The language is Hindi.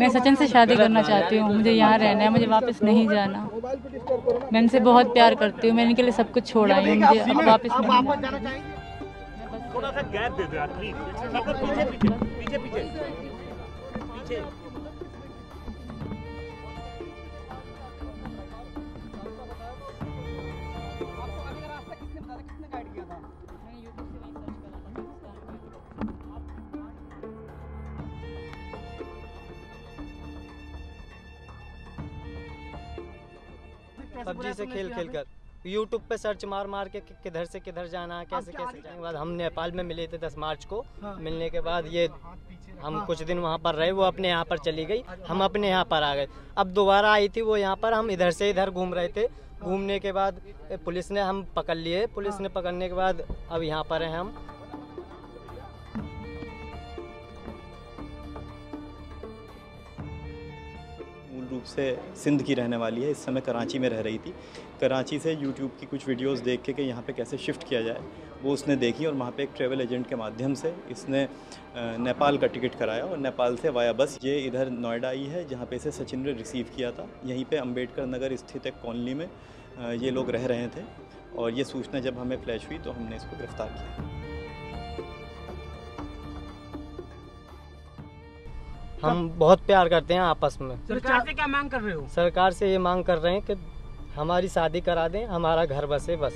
मैं सचिन से शादी करना चाहती हूँ, मुझे यहाँ रहना है, मुझे वापस नहीं जाना। मैं इनसे बहुत प्यार करती हूँ, मैं इनके लिए सब कुछ छोड़ आई हूँ, मुझे अब वापस नहीं जाना। थोड़ा सा गैप दे दो यार प्लीज। पीछे पीछे पीछे पीछे पीछे। पबजी से खेल कर यूट्यूब पे सर्च मार के किधर से किधर जाना है, कैसे जाने के बाद हम नेपाल में मिले थे 10 मार्च को। मिलने के बाद ये हम कुछ दिन वहाँ पर रहे, वो अपने यहाँ पर चली गई, हम अपने यहाँ पर आ गए। अब दोबारा आई थी वो यहाँ पर, हम इधर से इधर घूम रहे थे। घूमने के बाद पुलिस ने हम पकड़ लिए, पुलिस ने पकड़ने के बाद अब यहाँ पर हैं हम। मूल रूप से सिंध की रहने वाली है, इस समय कराची में रह रही थी। कराची से यूट्यूब की कुछ वीडियोस देख के कि यहाँ पे कैसे शिफ्ट किया जाए वो उसने देखी, और वहाँ पे एक ट्रैवल एजेंट के माध्यम से इसने नेपाल का टिकट कराया, और नेपाल से वाया बस ये इधर नोएडा आई है, जहाँ पे इसे सचिन ने रिसीव किया था। यहीं पे अम्बेडकर नगर स्थित एक कॉलोनी में ये लोग रह रहे थे, और ये सूचना जब हमें फ्लैश हुई तो हमने इसको गिरफ्तार किया। हम बहुत प्यार करते हैं आपस में। सरकार से क्या मांग कर रहे हो? सरकार से ये मांग कर रहे हैं कि हमारी शादी करा दें, हमारा घर बसे बस।